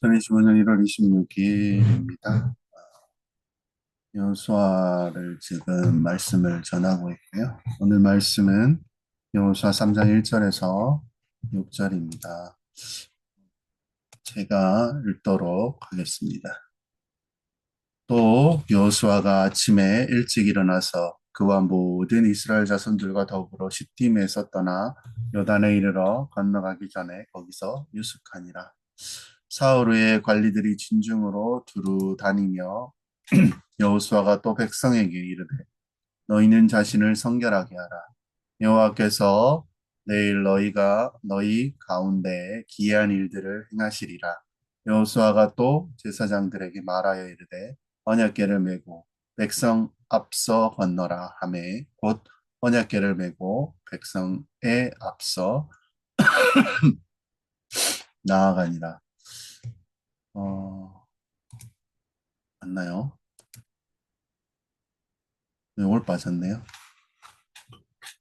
2025년 1월 26일입니다. 여호수아를 지금 말씀을 전하고 있고요. 오늘 말씀은 여호수아 3장 1절에서 6절입니다. 제가 읽도록 하겠습니다. 또 여호수아가 아침에 일찍 일어나서 그와 모든 이스라엘 자손들과 더불어 시팀에서 떠나 요단에 이르러 건너가기 전에 거기서 유숙하니라. 사흘 후에 관리들이 진중으로 두루 다니며 여호수아가 또 백성에게 이르되 너희는 자신을 성결하게 하라. 여호와께서 내일 너희가 너희 가운데에 기이한 일들을 행하시리라. 여호수아가 또 제사장들에게 말하여 이르되 언약궤를 메고 백성 앞서 건너라 하매 곧 언약궤를 메고 백성에 앞서 나아가니라. 맞나요? 올 빠졌네요.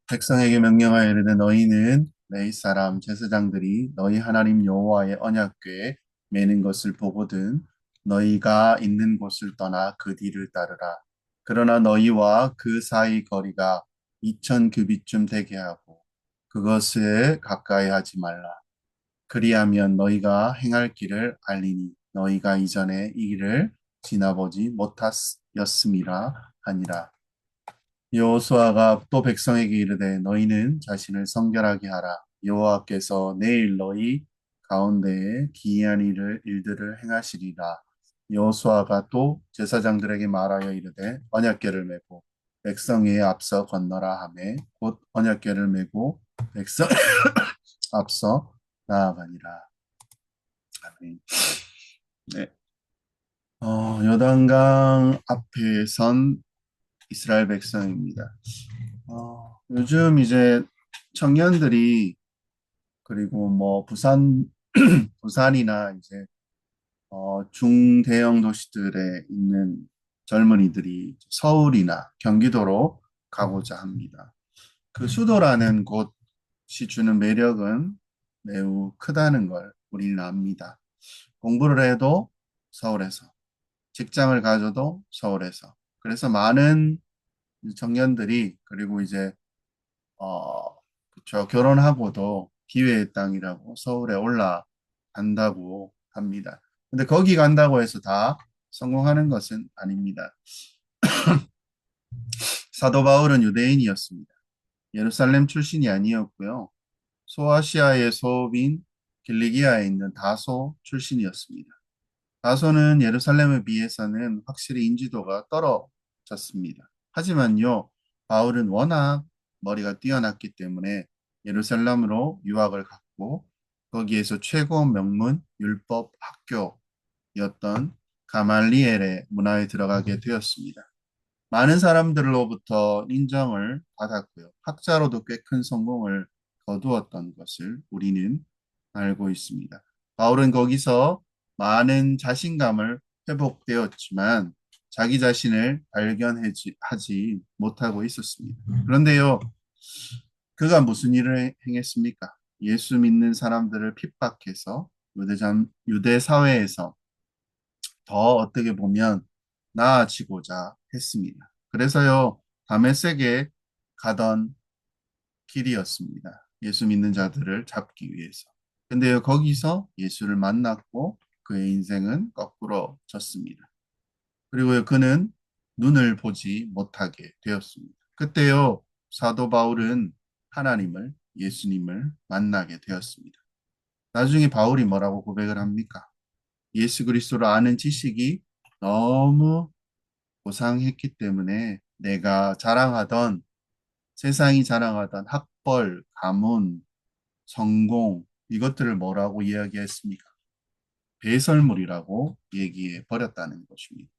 백성에게 명령하여 이르되 너희는 내 사람 제사장들이 너희 하나님 여호와의 언약궤에 매는 것을 보거든 너희가 있는 곳을 떠나 그 뒤를 따르라. 그러나 너희와 그 사이 거리가 2000규빗쯤 되게 하고 그것을 가까이 하지 말라. 그리하면 너희가 행할 길을 알리니 너희가 이전에 이 길을 지나보지 못하였음이라 하니라. 여호수아가 또 백성에게 이르되 너희는 자신을 성결하게 하라. 여호와께서 내일 너희 가운데에 기이한 일들을 행하시리라. 여호수아가 또 제사장들에게 말하여 이르되 언약궤를 메고 백성에 앞서 건너라 하매 곧 언약궤를 메고 백성 앞서 나아가니라. 아멘. 네. 요단강 앞에 선 이스라엘 백성입니다. 요즘 이제 청년들이 그리고 뭐 부산이나 이제 중대형 도시들에 있는 젊은이들이 서울이나 경기도로 가고자 합니다. 그 수도라는 곳이 주는 매력은 매우 크다는 걸 우리는 압니다. 공부를 해도 서울에서, 직장을 가져도 서울에서. 그래서 많은 청년들이 그리고 이제 그쵸. 결혼하고도 기회의 땅이라고 서울에 올라간다고 합니다. 근데 거기 간다고 해서 다 성공하는 것은 아닙니다. 사도 바울은 유대인이었습니다. 예루살렘 출신이 아니었고요. 소아시아의 소빈 길리기아에 있는 다소 출신이었습니다. 다소는 예루살렘에 비해서는 확실히 인지도가 떨어졌습니다. 하지만요, 바울은 워낙 머리가 뛰어났기 때문에 예루살렘으로 유학을 갔고 거기에서 최고 명문 율법 학교였던 가말리엘의 문화에 들어가게 되었습니다. 많은 사람들로부터 인정을 받았고요. 학자로도 꽤 큰 성공을 거두었던 것을 우리는 알고 있습니다. 바울은 거기서 많은 자신감을 회복되었지만 자기 자신을 발견하지 못하고 있었습니다. 그런데요, 그가 무슨 일을 행했습니까? 예수 믿는 사람들을 핍박해서 유대 사회에서 더 어떻게 보면 나아지고자 했습니다. 그래서요, 다메섹에 가던 길이었습니다. 예수 믿는 자들을 잡기 위해서. 근데요, 거기서 예수를 만났고 그의 인생은 거꾸로 졌습니다. 그리고 그는 눈을 보지 못하게 되었습니다. 그때요, 사도 바울은 하나님을, 예수님을 만나게 되었습니다. 나중에 바울이 뭐라고 고백을 합니까? 예수 그리스도를 아는 지식이 너무 고상했기 때문에 내가 자랑하던 세상이 자랑하던 학벌, 가문, 성공 이것들을 뭐라고 이야기했습니까? 배설물이라고 얘기해 버렸다는 것입니다.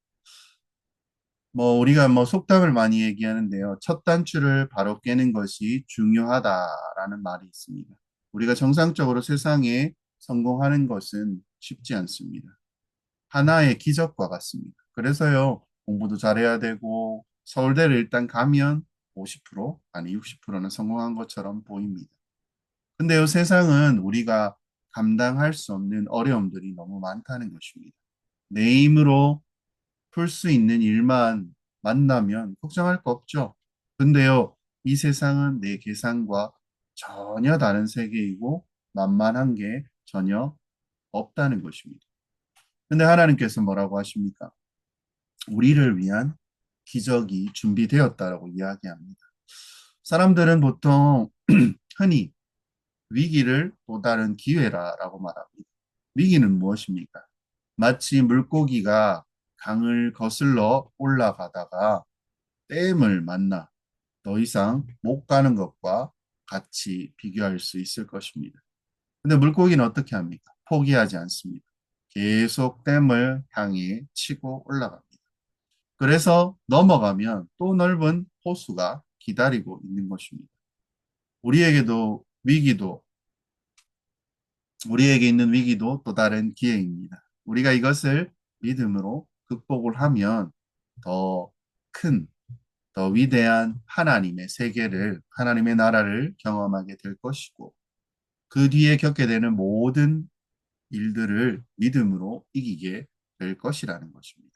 우리가 속담을 많이 얘기하는데요. 첫 단추를 바로 깨는 것이 중요하다라는 말이 있습니다. 우리가 정상적으로 세상에 성공하는 것은 쉽지 않습니다. 하나의 기적과 같습니다. 그래서요, 공부도 잘해야 되고, 서울대를 일단 가면 50%, 아니 60%는 성공한 것처럼 보입니다. 근데요, 세상은 우리가 감당할 수 없는 어려움들이 너무 많다는 것입니다. 내 힘으로 풀 수 있는 일만 만나면 걱정할 거 없죠. 근데요, 이 세상은 내 계산과 전혀 다른 세계이고 만만한 게 전혀 없다는 것입니다. 근데 하나님께서 뭐라고 하십니까? 우리를 위한 기적이 준비되었다라고 이야기합니다. 사람들은 보통 흔히 위기를 또 다른 기회라고 말합니다. 위기는 무엇입니까? 마치 물고기가 강을 거슬러 올라가다가 댐을 만나 더 이상 못 가는 것과 같이 비교할 수 있을 것입니다. 근데 물고기는 어떻게 합니까? 포기하지 않습니다. 계속 댐을 향해 치고 올라갑니다. 그래서 넘어가면 또 넓은 호수가 기다리고 있는 것입니다. 우리에게도 위기도, 우리에게 있는 위기도 또 다른 기회입니다. 우리가 이것을 믿음으로 극복을 하면 더 큰, 더 위대한 하나님의 세계를, 하나님의 나라를 경험하게 될 것이고, 그 뒤에 겪게 되는 모든 일들을 믿음으로 이기게 될 것이라는 것입니다.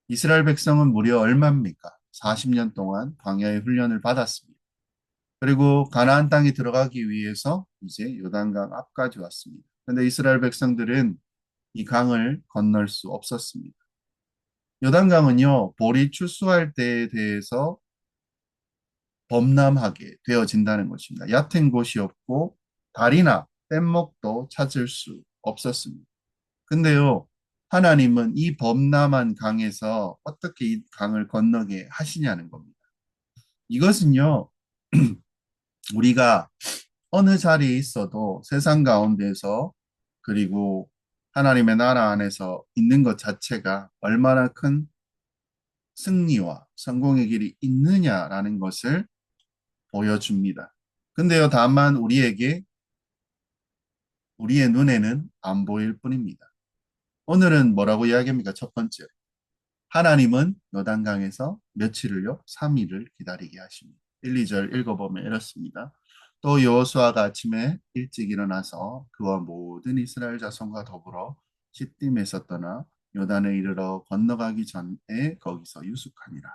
이스라엘 백성은 무려 얼마입니까? 40년 동안 광야의 훈련을 받았습니다. 그리고 가나안 땅에 들어가기 위해서 이제 요단강 앞까지 왔습니다. 그런데 이스라엘 백성들은 이 강을 건널 수 없었습니다. 요단강은요, 볼이 출수할 때에 대해서 범람하게 되어진다는 것입니다. 얕은 곳이 없고 다리나 뗏목도 찾을 수 없었습니다. 근데요, 하나님은 이 범람한 강에서 어떻게 이 강을 건너게 하시냐는 겁니다. 이것은요, 우리가 어느 자리에 있어도 세상 가운데서 그리고 하나님의 나라 안에서 있는 것 자체가 얼마나 큰 승리와 성공의 길이 있느냐라는 것을 보여줍니다. 근데요, 다만 우리의 눈에는 안 보일 뿐입니다. 오늘은 뭐라고 이야기합니까? 첫 번째, 하나님은 요단강에서 며칠을요? 3일을 기다리게 하십니다. 1, 2절 읽어보면 이렇습니다. 또 여호수아가 아침에 일찍 일어나서 그와 모든 이스라엘 자손과 더불어 시딤에서 떠나 요단에 이르러 건너가기 전에 거기서 유숙하니라.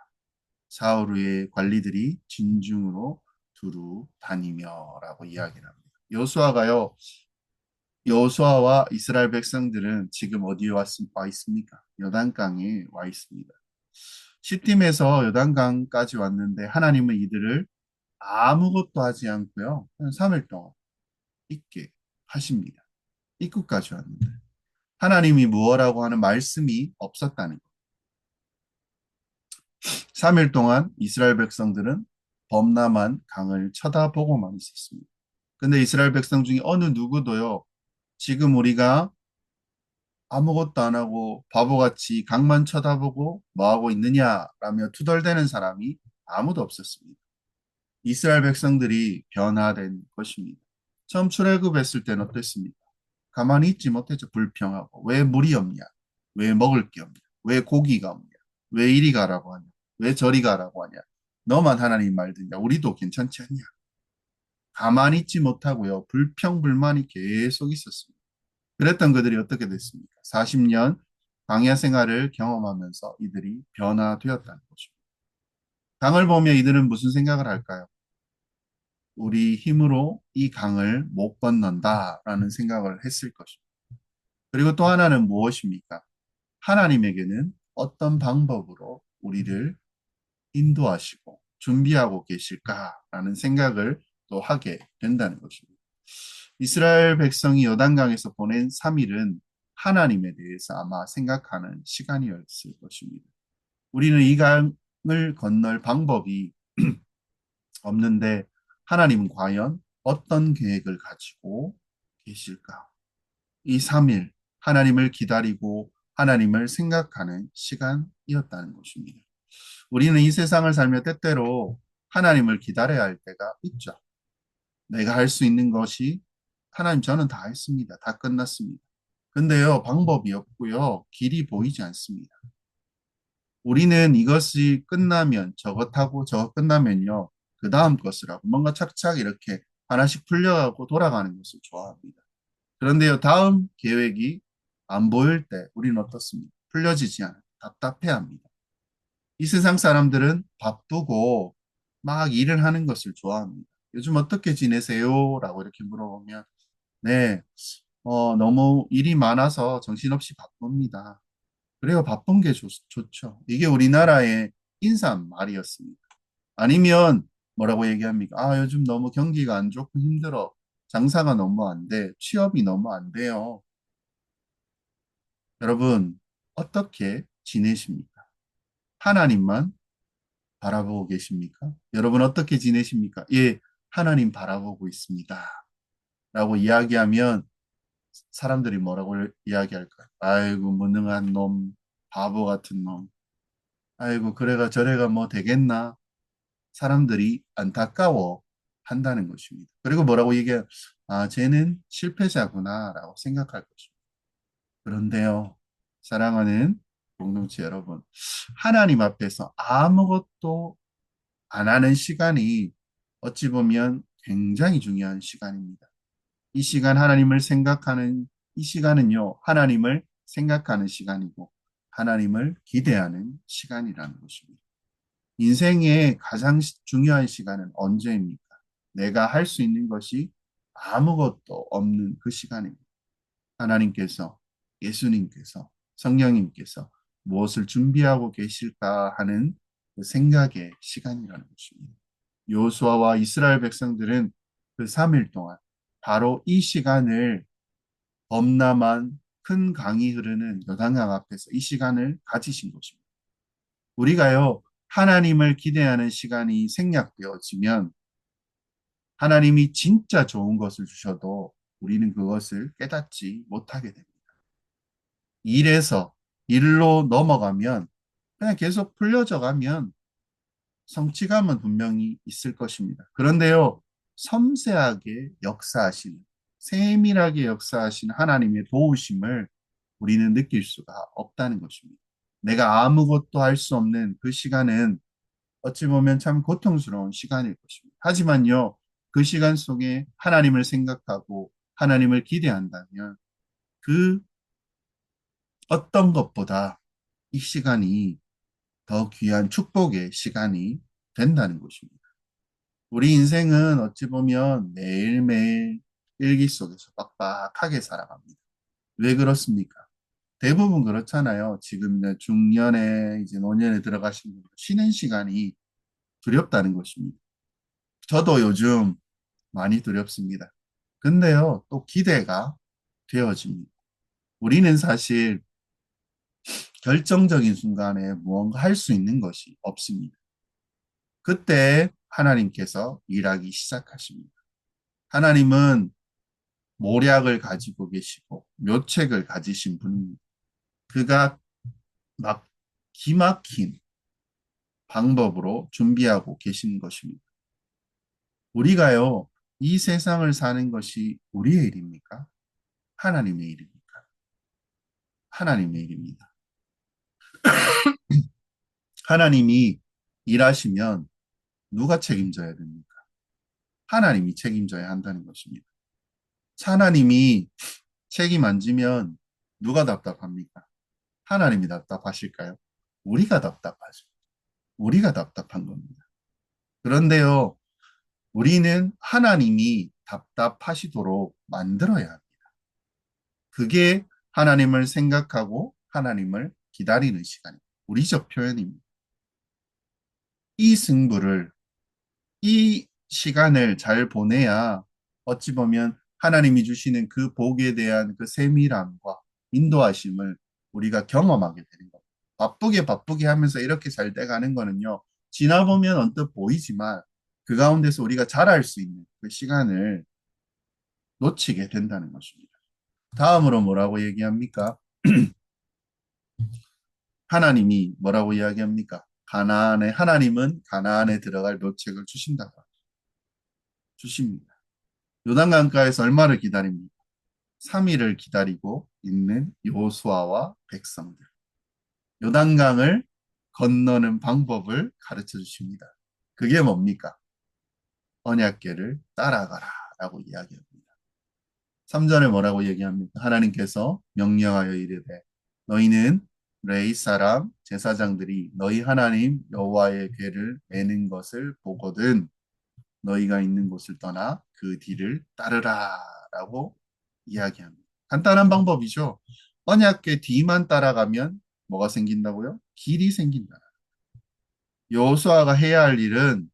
사흘 후에 관리들이 진중으로 두루 다니며라고 이야기를 합니다. 여호수아가요. 여호수아와 이스라엘 백성들은 지금 어디에 와 있습니까? 요단강에 와 있습니다. 시딤에서 요단강까지 왔는데 하나님은 이들을 아무것도 하지 않고요. 한 3일 동안 있게 하십니다. 입구까지 왔는데 하나님이 무엇라고 하는 말씀이 없었다는 것. 3일 동안 이스라엘 백성들은 범람한 강을 쳐다보고만 있었습니다. 근데 이스라엘 백성 중에 어느 누구도요. 지금 우리가 아무것도 안 하고 바보같이 강만 쳐다보고 뭐 하고 있느냐라며 투덜대는 사람이 아무도 없었습니다. 이스라엘 백성들이 변화된 것입니다. 처음 출애굽했을 때는 어땠습니까? 가만히 있지 못했죠. 불평하고 왜 물이 없냐? 왜 먹을 게 없냐? 왜 고기가 없냐? 왜 이리 가라고 하냐? 왜 저리 가라고 하냐? 너만 하나님 말 듣냐? 우리도 괜찮지 않냐? 가만히 있지 못하고요. 불평불만이 계속 있었습니다. 그랬던 그들이 어떻게 됐습니까? 40년 광야 생활을 경험하면서 이들이 변화되었다는 것입니다. 강을 보며 이들은 무슨 생각을 할까요? 우리 힘으로 이 강을 못 건넌다라는 생각을 했을 것입니다. 그리고 또 하나는 무엇입니까? 하나님에게는 어떤 방법으로 우리를 인도하시고 준비하고 계실까라는 생각을 또 하게 된다는 것입니다. 이스라엘 백성이 요단강에서 보낸 3일은 하나님에 대해서 아마 생각하는 시간이었을 것입니다. 우리는 이 강을 건널 방법이 없는데 하나님은 과연 어떤 계획을 가지고 계실까? 이 3일 하나님을 기다리고 하나님을 생각하는 시간이었다는 것입니다. 우리는 이 세상을 살며 때때로 하나님을 기다려야 할 때가 있죠. 내가 할 수 있는 것이 하나님 저는 다 했습니다. 다 끝났습니다. 근데요, 방법이 없고요. 길이 보이지 않습니다. 우리는 이것이 끝나면 저것하고 저것 끝나면요. 그 다음 것을 하고 뭔가 착착 이렇게 하나씩 풀려가고 돌아가는 것을 좋아합니다. 그런데요, 다음 계획이 안 보일 때 우리는 어떻습니까? 풀려지지 않아요. 답답해합니다. 이 세상 사람들은 바쁘고 막 일을 하는 것을 좋아합니다. 요즘 어떻게 지내세요? 라고 이렇게 물어보면, 네, 너무 일이 많아서 정신없이 바쁩니다. 그래요, 바쁜 게 좋죠. 이게 우리나라의 인사말이었습니다. 아니면 뭐라고 얘기합니까? 아, 요즘 너무 경기가 안 좋고 힘들어. 장사가 너무 안 돼. 취업이 너무 안 돼요. 여러분, 어떻게 지내십니까? 하나님만 바라보고 계십니까? 여러분, 어떻게 지내십니까? 예, 하나님 바라보고 있습니다. 라고 이야기하면 사람들이 뭐라고 이야기할까요? 아이고, 무능한 놈, 바보 같은 놈. 아이고, 그래가 저래가 뭐 되겠나? 사람들이 안타까워 한다는 것입니다. 그리고 뭐라고 얘기해요? 아, 쟤는 실패자구나라고 생각할 것입니다. 그런데요, 사랑하는 공동체 여러분, 하나님 앞에서 아무것도 안 하는 시간이 어찌 보면 굉장히 중요한 시간입니다. 이 시간 하나님을 생각하는 이 시간은요, 하나님을 생각하는 시간이고 하나님을 기대하는 시간이라는 것입니다. 인생의 가장 중요한 시간은 언제입니까? 내가 할 수 있는 것이 아무것도 없는 그 시간입니다. 하나님께서, 예수님께서, 성령님께서 무엇을 준비하고 계실까 하는 그 생각의 시간이라는 것입니다. 요수아와 이스라엘 백성들은 그 3일 동안 바로 이 시간을 범람한 큰 강이 흐르는 요단강 앞에서 이 시간을 가지신 것입니다. 우리가요, 하나님을 기대하는 시간이 생략되어지면 하나님이 진짜 좋은 것을 주셔도 우리는 그것을 깨닫지 못하게 됩니다. 일에서 일로 넘어가면 그냥 계속 풀려져 가면 성취감은 분명히 있을 것입니다. 그런데요, 섬세하게 역사하시는, 세밀하게 역사하시는 하나님의 도우심을 우리는 느낄 수가 없다는 것입니다. 내가 아무것도 할 수 없는 그 시간은 어찌 보면 참 고통스러운 시간일 것입니다. 하지만요, 그 시간 속에 하나님을 생각하고 하나님을 기대한다면 그 어떤 것보다 이 시간이 더 귀한 축복의 시간이 된다는 것입니다. 우리 인생은 어찌 보면 매일매일 일기 속에서 빡빡하게 살아갑니다. 왜 그렇습니까? 대부분 그렇잖아요. 지금 중년에 이제 노년에 들어가신 분들 쉬는 시간이 두렵다는 것입니다. 저도 요즘 많이 두렵습니다. 근데요, 또 기대가 되어집니다. 우리는 사실 결정적인 순간에 무언가 할 수 있는 것이 없습니다. 그때 하나님께서 일하기 시작하십니다. 하나님은 모략을 가지고 계시고 묘책을 가지신 분입니다. 그가 막 기막힌 방법으로 준비하고 계시는 것입니다. 우리가요, 이 세상을 사는 것이 우리의 일입니까? 하나님의 일입니까? 하나님의 일입니다. 하나님이 일하시면 누가 책임져야 됩니까? 하나님이 책임져야 한다는 것입니다. 하나님이 책임 안 지면 누가 답답합니까? 하나님이 답답하실까요? 우리가 답답하죠. 우리가 답답한 겁니다. 그런데요, 우리는 하나님이 답답하시도록 만들어야 합니다. 그게 하나님을 생각하고 하나님을 기다리는 시간입니다. 우리적 표현입니다. 이 승부를, 이 시간을 잘 보내야 어찌 보면 하나님이 주시는 그 복에 대한 그 세밀함과 인도하심을 우리가 경험하게 되는 겁니다. 바쁘게 바쁘게 하면서 이렇게 잘 돼가는 거는요, 지나보면 언뜻 보이지만 그 가운데서 우리가 잘할 수 있는 그 시간을 놓치게 된다는 것입니다. 다음으로 뭐라고 얘기합니까? 하나님이 뭐라고 이야기합니까? 가나안에 하나님은 가나안에 들어갈 묘책을 주신다고 주십니다. 요단강가에서 얼마를 기다립니까? 3일을 기다리고 있는 여호수아와 백성들. 요단강을 건너는 방법을 가르쳐 주십니다. 그게 뭡니까? 언약궤를 따라가라라고 이야기합니다. 3절에 뭐라고 얘기합니까? 하나님께서 명령하여 이르되 너희는 레위 사람 제사장들이 너희 하나님 여호와의 궤를 매는 것을 보거든 너희가 있는 곳을 떠나 그 뒤를 따르라라고 이야기합니다. 간단한 방법이죠. 언약궤 뒤만 따라가면 뭐가 생긴다고요? 길이 생긴다. 여호수아가 해야 할 일은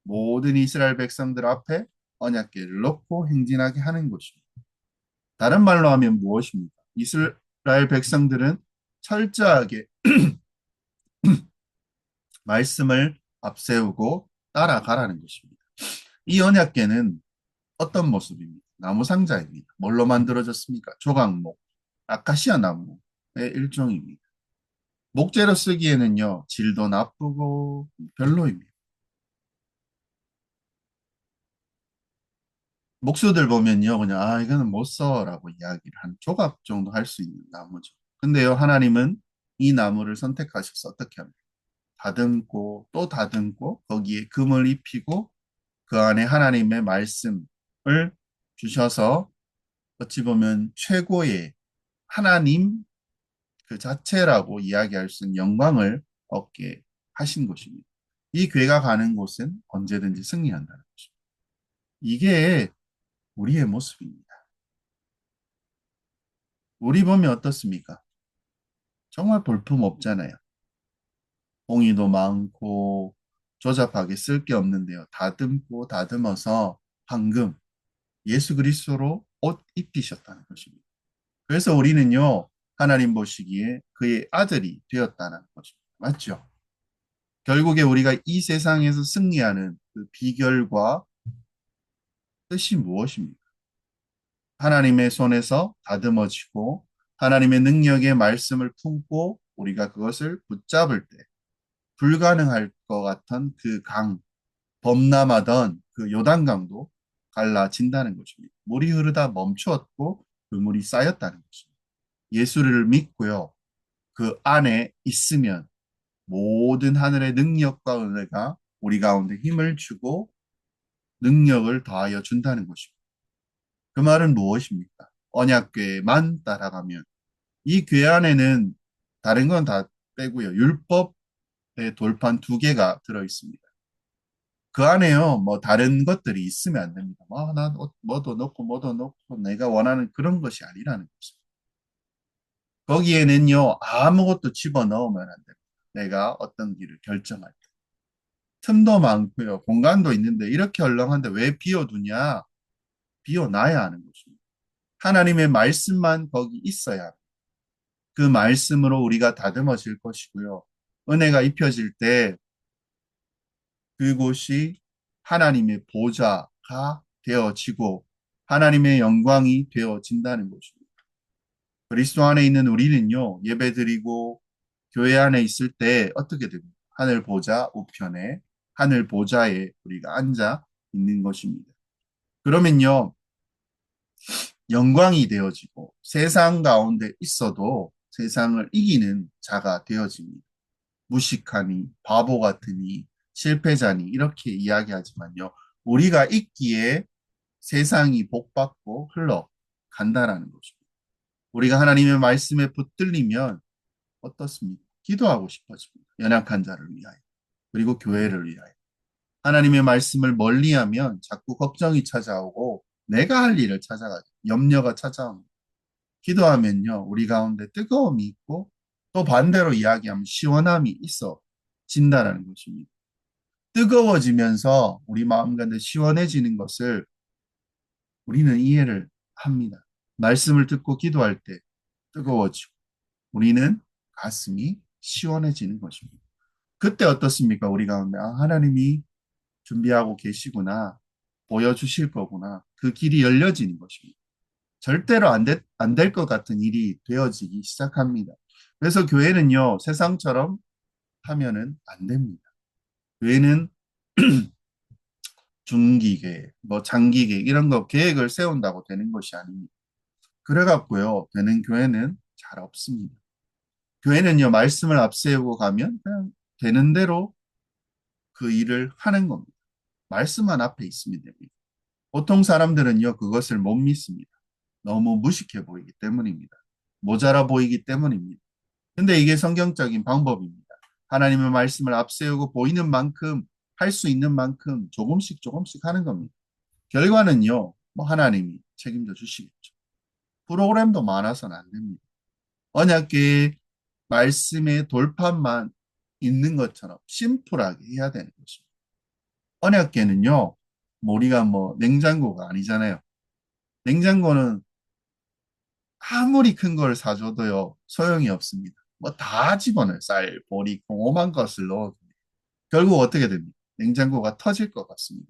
모든 이스라엘 백성들 앞에 언약궤를 놓고 행진하게 하는 것입니다. 다른 말로 하면 무엇입니까? 이스라엘 백성들은 철저하게 말씀을 앞세우고 따라가라는 것입니다. 이 언약궤는 어떤 모습입니까? 나무 상자입니다. 뭘로 만들어졌습니까? 조각목, 아카시아 나무의 일종입니다. 목재로 쓰기에는요, 질도 나쁘고 별로입니다. 목수들 보면요, 그냥, 이거는 못 써라고 이야기를 한 조각 정도 할 수 있는 나무죠. 근데요, 하나님은 이 나무를 선택하셔서 어떻게 합니까? 다듬고, 또 다듬고, 거기에 금을 입히고, 그 안에 하나님의 말씀을 주셔서, 어찌 보면 최고의 하나님 그 자체라고 이야기할 수 있는 영광을 얻게 하신 것입니다. 이 괴가 가는 곳은 언제든지 승리한다는 것입니다. 이게 우리의 모습입니다. 우리 보면 어떻습니까? 정말 볼품 없잖아요. 봉이도 많고 조잡하게 쓸 게 없는데요. 다듬고 다듬어서 황금 예수 그리스도로 옷 입히셨다는 것입니다. 그래서 우리는요, 하나님 보시기에 그의 아들이 되었다는 것입니다. 맞죠? 결국에 우리가 이 세상에서 승리하는 그 비결과 뜻이 무엇입니까? 하나님의 손에서 다듬어지고 하나님의 능력의 말씀을 품고 우리가 그것을 붙잡을 때 불가능할 것 같은 그 강, 범람하던 그 요단강도 갈라진다는 것입니다. 물이 흐르다 멈추었고 그 물이 쌓였다는 것입니다. 예수를 믿고요. 그 안에 있으면 모든 하늘의 능력과 은혜가 우리 가운데 힘을 주고 능력을 더하여 준다는 것입니다. 그 말은 무엇입니까? 언약궤만 따라가면 이 궤 안에는 다른 건 다 빼고요. 율법의 돌판 두 개가 들어 있습니다. 그 안에요, 뭐 다른 것들이 있으면 안 됩니다. 나 뭐도 넣고 뭐도 넣고 내가 원하는 그런 것이 아니라는 것입니다. 거기에는요, 아무것도 집어 넣으면 안 됩니다. 내가 어떤 길을 결정할 때. 틈도 많고요, 공간도 있는데 이렇게 헐렁한데 왜 비워두냐? 비워놔야 하는 것입니다. 하나님의 말씀만 거기 있어야 합니다. 그 말씀으로 우리가 다듬어질 것이고요. 은혜가 입혀질 때 그곳이 하나님의 보좌가 되어지고 하나님의 영광이 되어진다는 것입니다. 그리스도 안에 있는 우리는요, 예배드리고 교회 안에 있을 때 어떻게 됩니까? 하늘 보좌 우편에 하늘 보좌에 우리가 앉아 있는 것입니다. 그러면요, 영광이 되어지고 세상 가운데 있어도 세상을 이기는 자가 되어집니다. 무식하니, 바보 같으니, 실패자니, 이렇게 이야기하지만요. 우리가 있기에 세상이 복받고 흘러간다라는 것입니다. 우리가 하나님의 말씀에 붙들리면 어떻습니까? 기도하고 싶어집니다. 연약한 자를 위하여. 그리고 교회를 위하여. 하나님의 말씀을 멀리하면 자꾸 걱정이 찾아오고 내가 할 일을 찾아가죠. 염려가 찾아옵니다. 기도하면요, 우리 가운데 뜨거움이 있고 또 반대로 이야기하면 시원함이 있어 진다라는 것입니다. 뜨거워지면서 우리 마음 가운데 시원해지는 것을 우리는 이해를 합니다. 말씀을 듣고 기도할 때 뜨거워지고 우리는 가슴이 시원해지는 것입니다. 그때 어떻습니까? 우리 가운데 하나님이 준비하고 계시구나. 보여주실 거구나. 그 길이 열려지는 것입니다. 절대로 안 될 것 같은 일이 되어지기 시작합니다. 그래서 교회는요, 세상처럼 하면은 안 됩니다. 교회는 중기계, 뭐 장기계, 이런 거 계획을 세운다고 되는 것이 아닙니다. 그래갖고요, 되는 교회는 잘 없습니다. 교회는요, 말씀을 앞세우고 가면 그냥 되는 대로 그 일을 하는 겁니다. 말씀만 앞에 있으면 됩니다. 보통 사람들은요, 그것을 못 믿습니다. 너무 무식해 보이기 때문입니다. 모자라 보이기 때문입니다. 근데 이게 성경적인 방법입니다. 하나님의 말씀을 앞세우고 보이는 만큼 할 수 있는 만큼 조금씩 조금씩 하는 겁니다. 결과는요, 뭐 하나님이 책임져 주시겠죠. 프로그램도 많아서는 안 됩니다. 언약계의 말씀의 돌판만 있는 것처럼 심플하게 해야 되는 것입니다. 언약계는요, 뭐 우리가 뭐 냉장고가 아니잖아요. 냉장고는 아무리 큰 걸 사줘도요, 소용이 없습니다. 뭐 다 집어넣어요. 쌀, 보리, 오만 것을 넣어. 결국 어떻게 됩니까? 냉장고가 터질 것 같습니다.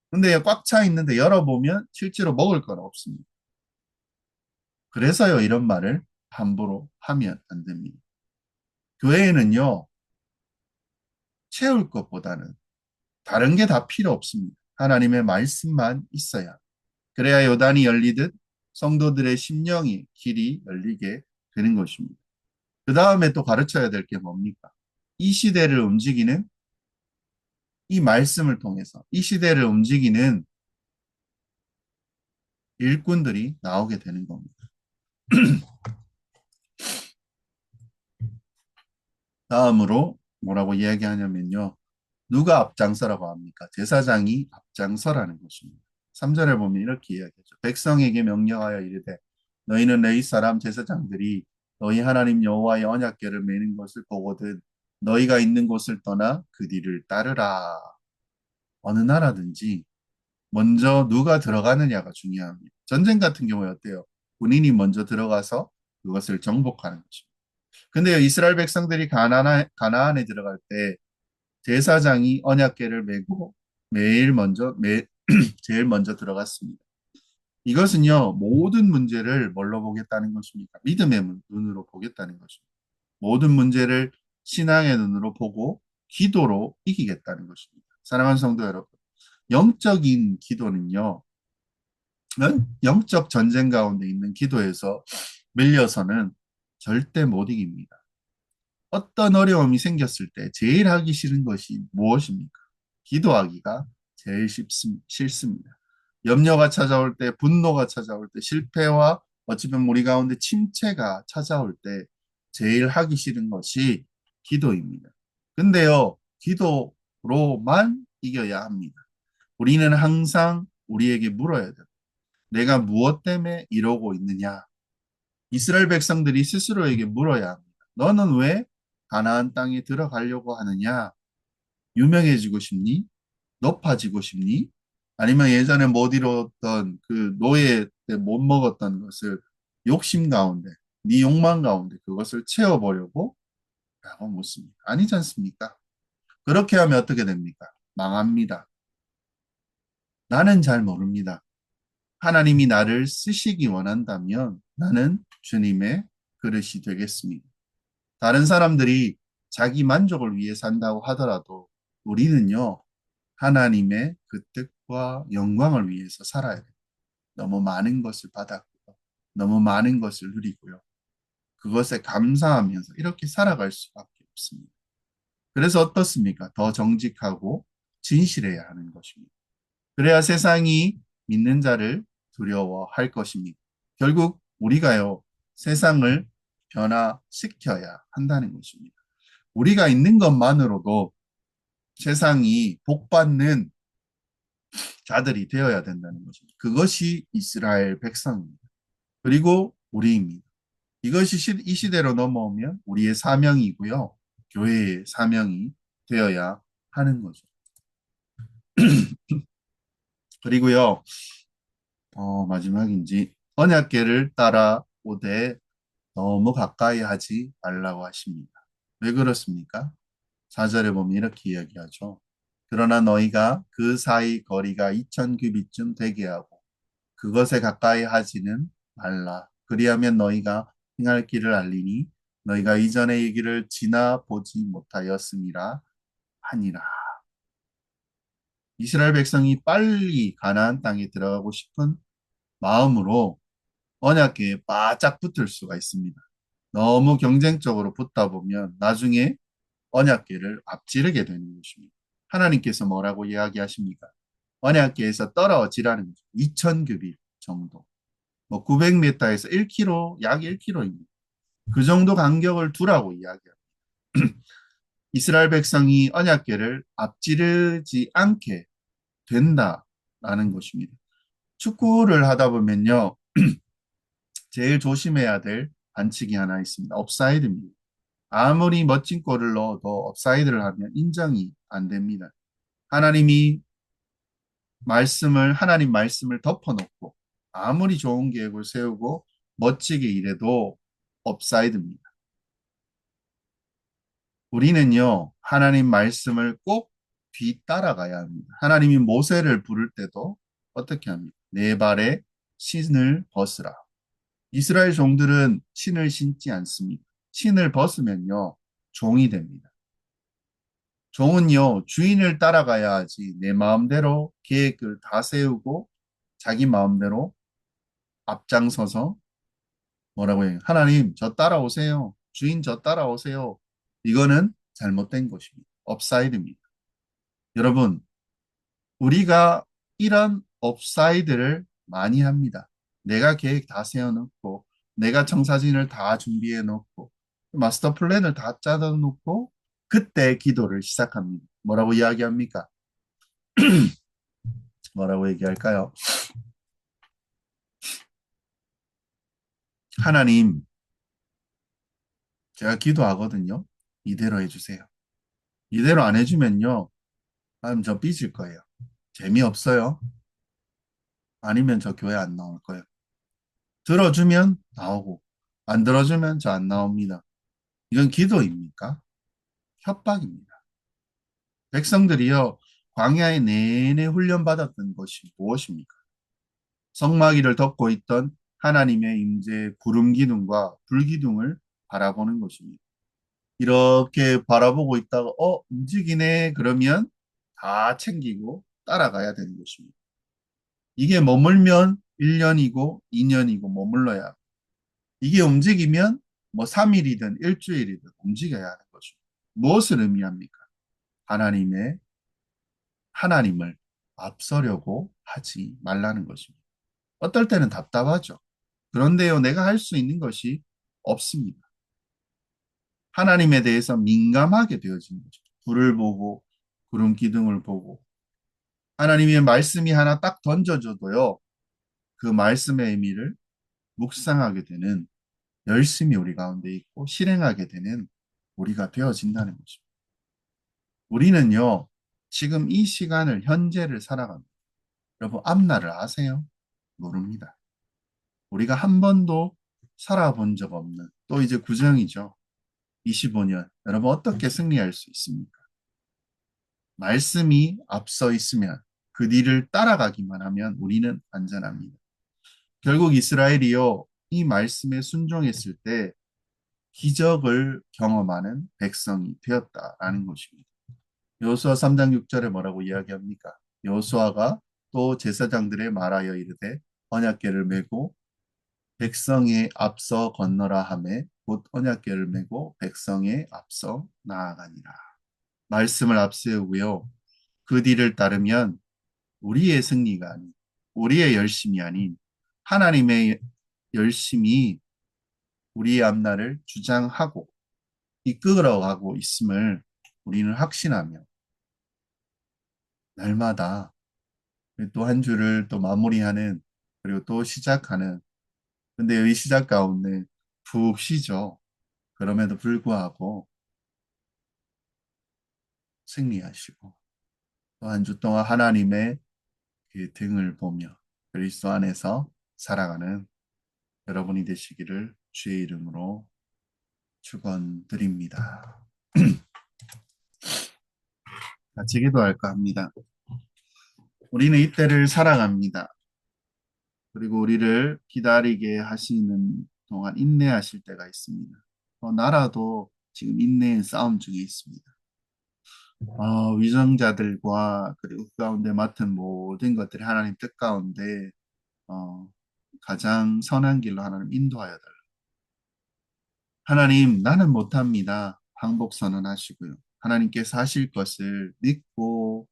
근데 꽉 차 있는데 열어보면 실제로 먹을 건 없습니다. 그래서요, 이런 말을 함부로 하면 안 됩니다. 교회에는요, 채울 것보다는 다른 게 다 필요 없습니다. 하나님의 말씀만 있어야. 그래야 요단이 열리듯 성도들의 심령이 길이 열리게 되는 것입니다. 그 다음에 또 가르쳐야 될 게 뭡니까? 이 시대를 움직이는 이 말씀을 통해서 이 시대를 움직이는 일꾼들이 나오게 되는 겁니다. 다음으로 뭐라고 이야기하냐면요. 누가 앞장서라고 합니까? 제사장이 앞장서라는 것입니다. 3절에 보면 이렇게 이야기하죠. 백성에게 명령하여 이르되 너희는 레위 사람 제사장들이 너희 하나님 여호와의 언약궤를 매는 것을 보거든 너희가 있는 곳을 떠나 그 뒤를 따르라. 어느 나라든지 먼저 누가 들어가느냐가 중요합니다. 전쟁 같은 경우에 어때요? 군인이 먼저 들어가서 그것을 정복하는 것입니다. 근데 이스라엘 백성들이 가나안에 들어갈 때 제사장이 언약궤를 메고 제일 먼저 들어갔습니다. 이것은요, 모든 문제를 뭘로 보겠다는 것입니까? 믿음의 눈으로 보겠다는 것입니다. 모든 문제를 신앙의 눈으로 보고 기도로 이기겠다는 것입니다. 사랑하는 성도 여러분, 영적인 기도는요, 영적 전쟁 가운데 있는 기도에서 밀려서는 절대 못 이깁니다. 어떤 어려움이 생겼을 때 제일 하기 싫은 것이 무엇입니까? 기도하기가 제일 싫습니다. 염려가 찾아올 때, 분노가 찾아올 때, 실패와 어찌 보면 우리 가운데 침체가 찾아올 때 제일 하기 싫은 것이 기도입니다. 근데요, 기도로만 이겨야 합니다. 우리는 항상 우리에게 물어야 돼요. 내가 무엇 때문에 이러고 있느냐? 이스라엘 백성들이 스스로에게 물어야 합니다. 너는 왜 가나안 땅에 들어가려고 하느냐? 유명해지고 싶니? 높아지고 싶니? 아니면 예전에 못 이뤘던 그 노예 때 못 먹었던 것을 욕심 가운데, 네 욕망 가운데 그것을 채워보려고? 라고 묻습니다. 아니지 않습니까? 그렇게 하면 어떻게 됩니까? 망합니다. 나는 잘 모릅니다. 하나님이 나를 쓰시기 원한다면 나는 주님의 그릇이 되겠습니다. 다른 사람들이 자기 만족을 위해 산다고 하더라도 우리는요, 하나님의 그 뜻과 영광을 위해서 살아야 돼요. 너무 많은 것을 받았고요. 너무 많은 것을 누리고요. 그것에 감사하면서 이렇게 살아갈 수밖에 없습니다. 그래서 어떻습니까? 더 정직하고 진실해야 하는 것입니다. 그래야 세상이 믿는 자를 두려워할 것입니다. 결국 우리가요, 세상을 변화시켜야 한다는 것입니다. 우리가 있는 것만으로도 세상이 복받는 자들이 되어야 된다는 것입니다. 그것이 이스라엘 백성입니다. 그리고 우리입니다. 이것이 이 시대로 넘어오면 우리의 사명이고요. 교회의 사명이 되어야 하는 거죠. 그리고요, 마지막인지 언약궤를 따라 오되 너무 가까이 하지 말라고 하십니다. 왜 그렇습니까? 4절에 보면 이렇게 이야기하죠. 그러나 너희가 그 사이 거리가 2000규빗쯤 되게 하고 그것에 가까이 하지는 말라. 그리하면 너희가 행할 길을 알리니 너희가 이전의 이 길을 지나보지 못하였음이라 하니라. 이스라엘 백성이 빨리 가나안 땅에 들어가고 싶은 마음으로 언약궤에 바짝 붙을 수가 있습니다. 너무 경쟁적으로 붙다 보면 나중에 언약궤를 앞지르게 되는 것입니다. 하나님께서 뭐라고 이야기하십니까? 언약궤에서 떨어지라는 거죠. 2000규빗 정도. 뭐 900m에서 1km, 약 1km입니다. 그 정도 간격을 두라고 이야기합니다. 이스라엘 백성이 언약궤를 앞지르지 않게 된다라는 것입니다. 축구를 하다 보면요, 제일 조심해야 될 반칙이 하나 있습니다. 업사이드입니다. 아무리 멋진 골을 넣어도 업사이드를 하면 인정이 안 됩니다. 하나님이 하나님 말씀을 덮어놓고 아무리 좋은 계획을 세우고 멋지게 일해도 업사이드입니다. 우리는요, 하나님 말씀을 꼭 뒤따라가야 합니다. 하나님이 모세를 부를 때도 어떻게 합니까? 네 발에 신을 벗으라. 이스라엘 종들은 신을 신지 않습니다. 신을 벗으면요, 종이 됩니다. 종은요, 주인을 따라가야 하지 내 마음대로 계획을 다 세우고 자기 마음대로 앞장서서 뭐라고 해요? 하나님, 저 따라오세요. 주인, 저 따라오세요. 이거는 잘못된 것입니다. 업사이드입니다. 여러분, 우리가 이런 업사이드를 많이 합니다. 내가 계획 다 세워놓고, 내가 청사진을 다 준비해놓고, 마스터 플랜을 다 짜놓고, 그때 기도를 시작합니다. 뭐라고 이야기합니까? 뭐라고 얘기할까요? 하나님, 제가 기도하거든요. 이대로 해주세요. 이대로 안 해주면요. 하나님 저 삐질 거예요. 재미없어요. 아니면 저 교회 안 나올 거예요. 들어주면 나오고, 안 들어주면 저 안 나옵니다. 이건 기도입니까? 협박입니다. 백성들이요, 광야에 내내 훈련받았던 것이 무엇입니까? 성막이를 덮고 있던 하나님의 임재 구름 기둥과 불 기둥을 바라보는 것입니다. 이렇게 바라보고 있다가 움직이네 그러면 다 챙기고 따라가야 되는 것입니다. 이게 머물면 1년이고 2년이고 머물러야 이게 움직이면 뭐 3일이든 일주일이든 움직여야 하는 것입니다. 무엇을 의미합니까? 하나님의 하나님을 앞서려고 하지 말라는 것입니다. 어떨 때는 답답하죠. 그런데요, 내가 할 수 있는 것이 없습니다. 하나님에 대해서 민감하게 되어진 거죠. 불을 보고 구름 기둥을 보고 하나님의 말씀이 하나 딱 던져줘도요. 그 말씀의 의미를 묵상하게 되는 열심히 우리 가운데 있고 실행하게 되는 우리가 되어진다는 거죠. 우리는요. 지금 이 시간을 현재를 살아갑니다. 여러분 앞날을 아세요? 모릅니다. 우리가 한 번도 살아본 적 없는 또 이제 구정이죠. 25년. 여러분 어떻게 승리할 수 있습니까? 말씀이 앞서 있으면 그 뒤를 따라가기만 하면 우리는 안전합니다. 결국 이스라엘이요, 이 말씀에 순종했을 때 기적을 경험하는 백성이 되었다라는 것입니다. 여호수아 3장 6절에 뭐라고 이야기합니까? 여호수아가 또 제사장들의 말하여 이르되 언약궤를 메고 백성의 앞서 건너라 하매 곧 언약궤를 메고 백성의 앞서 나아가니라. 말씀을 앞세우고요. 그 뒤를 따르면 우리의 승리가 아닌 우리의 열심이 아닌 하나님의 열심이 우리의 앞날을 주장하고 이끌어가고 있음을 우리는 확신하며 날마다 또 한 주를 또 마무리하는 그리고 또 시작하는 근데 이 시작 가운데 푹 쉬죠. 그럼에도 불구하고 승리하시고 또 한 주 동안 하나님의 그 등을 보며 그리스도 안에서 살아가는 여러분이 되시기를 주의 이름으로 축원드립니다. 같이 기도할까 합니다. 우리는 이때를 살아갑니다. 그리고 우리를 기다리게 하시는 동안 인내하실 때가 있습니다. 나라도 지금 인내의 싸움 중에 있습니다. 위정자들과 그리고 그 가운데 맡은 모든 것들이 하나님 뜻 가운데 어, 가장 선한 길로 하나님 인도하여 달라. 하나님, 나는 못합니다. 항복 선언하시고요. 하나님께서 하실 것을 믿고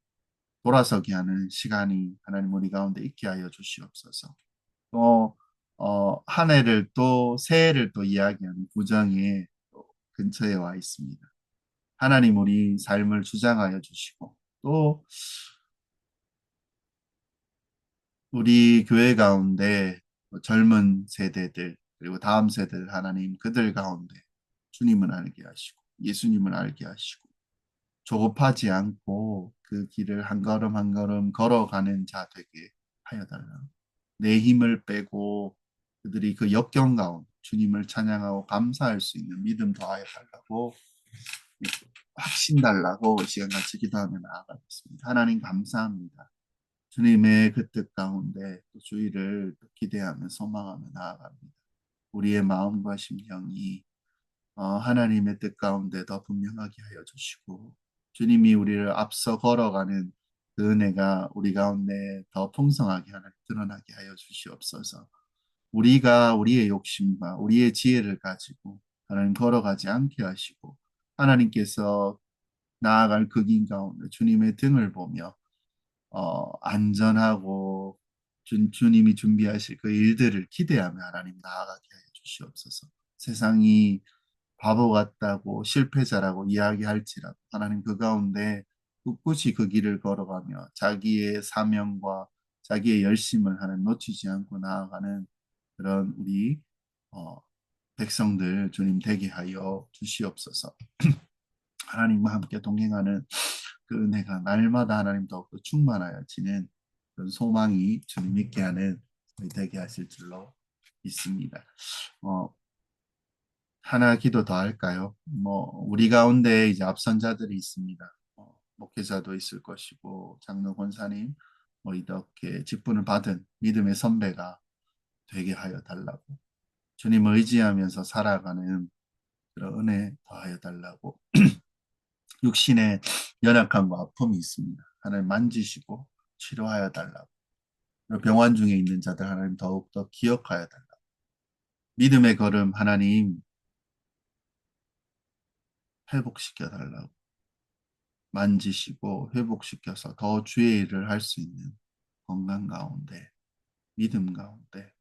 돌아서게 하는 시간이 하나님 우리 가운데 있게 하여 주시옵소서. 또 한 해를 또 새해를 또 이야기하는 구정에 또 근처에 와 있습니다. 하나님 우리 삶을 주장하여 주시고 또 우리 교회 가운데 젊은 세대들 그리고 다음 세대들 하나님 그들 가운데 주님을 알게 하시고 예수님을 알게 하시고 조급하지 않고 그 길을 한 걸음 한 걸음 걸어가는 자 되게 하여 달라. 내 힘을 빼고 그들이 그 역경 가운데 주님을 찬양하고 감사할 수 있는 믿음 더하여 달라고 확신 달라고 시간 같이 기도하며 나아가겠습니다. 하나님 감사합니다. 주님의 그 뜻 가운데 또 주의를 기대하며 소망하며 나아갑니다. 우리의 마음과 심령이 하나님의 뜻 가운데 더 분명하게 하여 주시고 주님이 우리를 앞서 걸어가는 그 은혜가 우리 가운데 더 풍성하게 하나님 드러나게 하여 주시옵소서. 우리가 우리의 욕심과 우리의 지혜를 가지고 하나님 걸어가지 않게 하시고 하나님께서 나아갈 그 길 가운데 주님의 등을 보며 안전하고 주님이 준비하실 그 일들을 기대하며 하나님 나아가게 하여 주시옵소서. 세상이 바보 같다고 실패자라고 이야기할지라도 하나님 그 가운데 꿋꿋이 그 길을 걸어가며 자기의 사명과 자기의 열심을 하나님 놓치지 않고 나아가는 그런 우리 어, 백성들 주님 되게 하여 주시옵소서. 하나님과 함께 동행하는 그 은혜가 날마다 하나님 더욱더 충만하여지는 그런 소망이 주님 있게 하는 저희 되게 하실 줄로 믿습니다. 어, 하나 기도 더 할까요? 우리 가운데 이제 앞선 자들이 있습니다. 목회자도 있을 것이고, 장로 권사님, 이렇게 직분을 받은 믿음의 선배가 되게 하여 달라고, 주님을 의지하면서 살아가는 그런 은혜 더하여 달라고, 육신의 연약함과 아픔이 있습니다. 하나님 만지시고 치료하여 달라고, 병환 중에 있는 자들 하나님 더욱더 기억하여 달라고, 믿음의 걸음 하나님 회복시켜 달라고, 만지시고 회복시켜서 더 주의 일을 할 수 있는 건강 가운데 믿음 가운데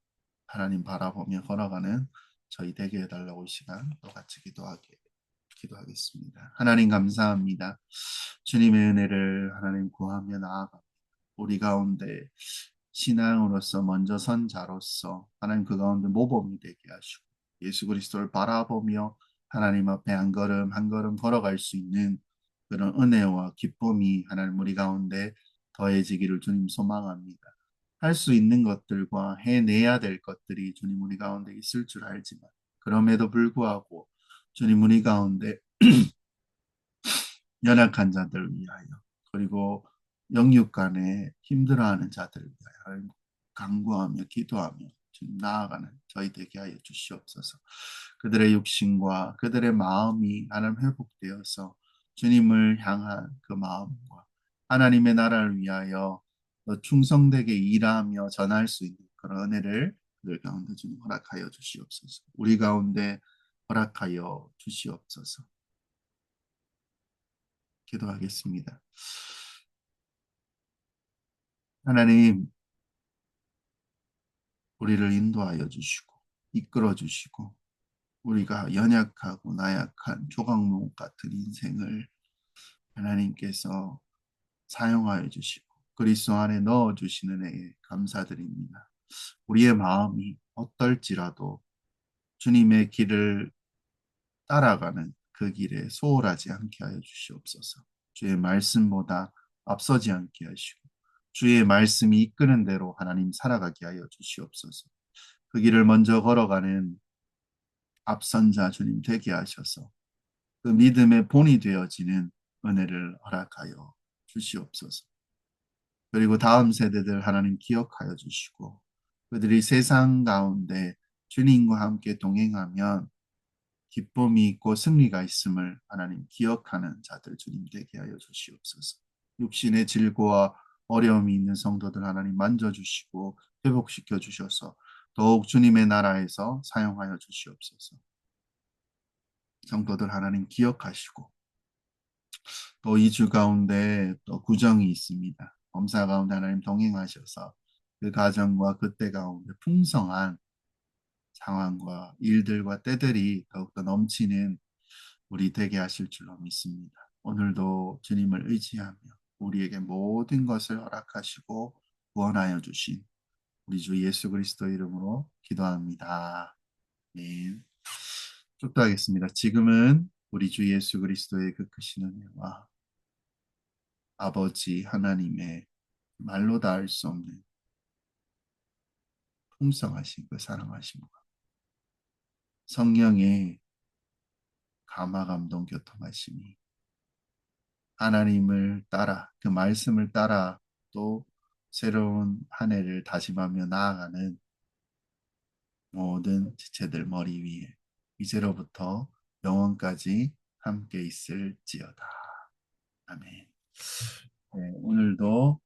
하나님 바라보며 걸어가는 저희 되게 해달라고 이 시간 또 같이 기도하겠습니다. 하나님 감사합니다. 주님의 은혜를 하나님 구하며 나아가 우리 가운데 신앙으로서 먼저 선 자로서 하나님 그 가운데 모범이 되게 하시고 예수 그리스도를 바라보며 하나님 앞에 한 걸음 한 걸음 걸어갈 수 있는 그런 은혜와 기쁨이 하나님 우리 가운데 더해지기를 주님 소망합니다. 할 수 있는 것들과 해내야 될 것들이 주님 우리 가운데 있을 줄 알지만 그럼에도 불구하고 주님 우리 가운데 연약한 자들을 위하여 그리고 영육 간에 힘들어하는 자들을 위하여 간구하며 기도하며 주님 나아가는 저희 되게 하여 주시옵소서. 그들의 육신과 그들의 마음이 하나님 회복되어서 주님을 향한 그 마음과 하나님의 나라를 위하여 더 충성되게 일하며 전할 수 있는 그런 은혜를 그들 가운데 좀 허락하여 주시옵소서. 우리 가운데 허락하여 주시옵소서. 기도하겠습니다. 하나님, 우리를 인도하여 주시고, 이끌어 주시고, 우리가 연약하고 나약한 조각목 같은 인생을 하나님께서 사용하여 주시고, 그리스도 안에 넣어 주시는 애에 감사드립니다. 우리의 마음이 어떨지라도 주님의 길을 따라가는 그 길에 소홀하지 않게 하여 주시옵소서. 주의 말씀보다 앞서지 않게 하시고, 주의 말씀이 이끄는 대로 하나님 살아가게 하여 주시옵소서. 그 길을 먼저 걸어가는 앞선자 주님 되게 하셔서 그 믿음의 본이 되어지는 은혜를 허락하여 주시옵소서. 그리고 다음 세대들 하나님 기억하여 주시고 그들이 세상 가운데 주님과 함께 동행하면 기쁨이 있고 승리가 있음을 하나님 기억하는 자들 주님 되게 하여 주시옵소서. 육신의 질고와 어려움이 있는 성도들 하나님 만져주시고 회복시켜 주셔서 더욱 주님의 나라에서 사용하여 주시옵소서. 성도들 하나님 기억하시고 또 이 주 가운데 또 구정이 있습니다. 범사 가운데 하나님 동행하셔서 그 가정과 그때 가운데 풍성한 상황과 일들과 때들이 더욱더 넘치는 우리 되게 하실 줄로 믿습니다. 오늘도 주님을 의지하며 우리에게 모든 것을 허락하시고 구원하여 주신 우리 주 예수 그리스도 이름으로 기도합니다. 아멘. 축도하겠습니다. 지금은 우리 주 예수 그리스도의 그 크신 은혜와 아버지 하나님의 말로 닿을 수 없는 풍성하신 그 사랑하심과 성령의 감화 감동 교통하심이 하나님을 따라 그 말씀을 따라 또 새로운 한 해를 다짐하며 나아가는 모든 지체들 머리 위에 이제로부터 영원까지 함께 있을지어다. 아멘. 네, 오늘도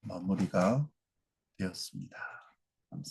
마무리가 되었습니다. 감사합니다.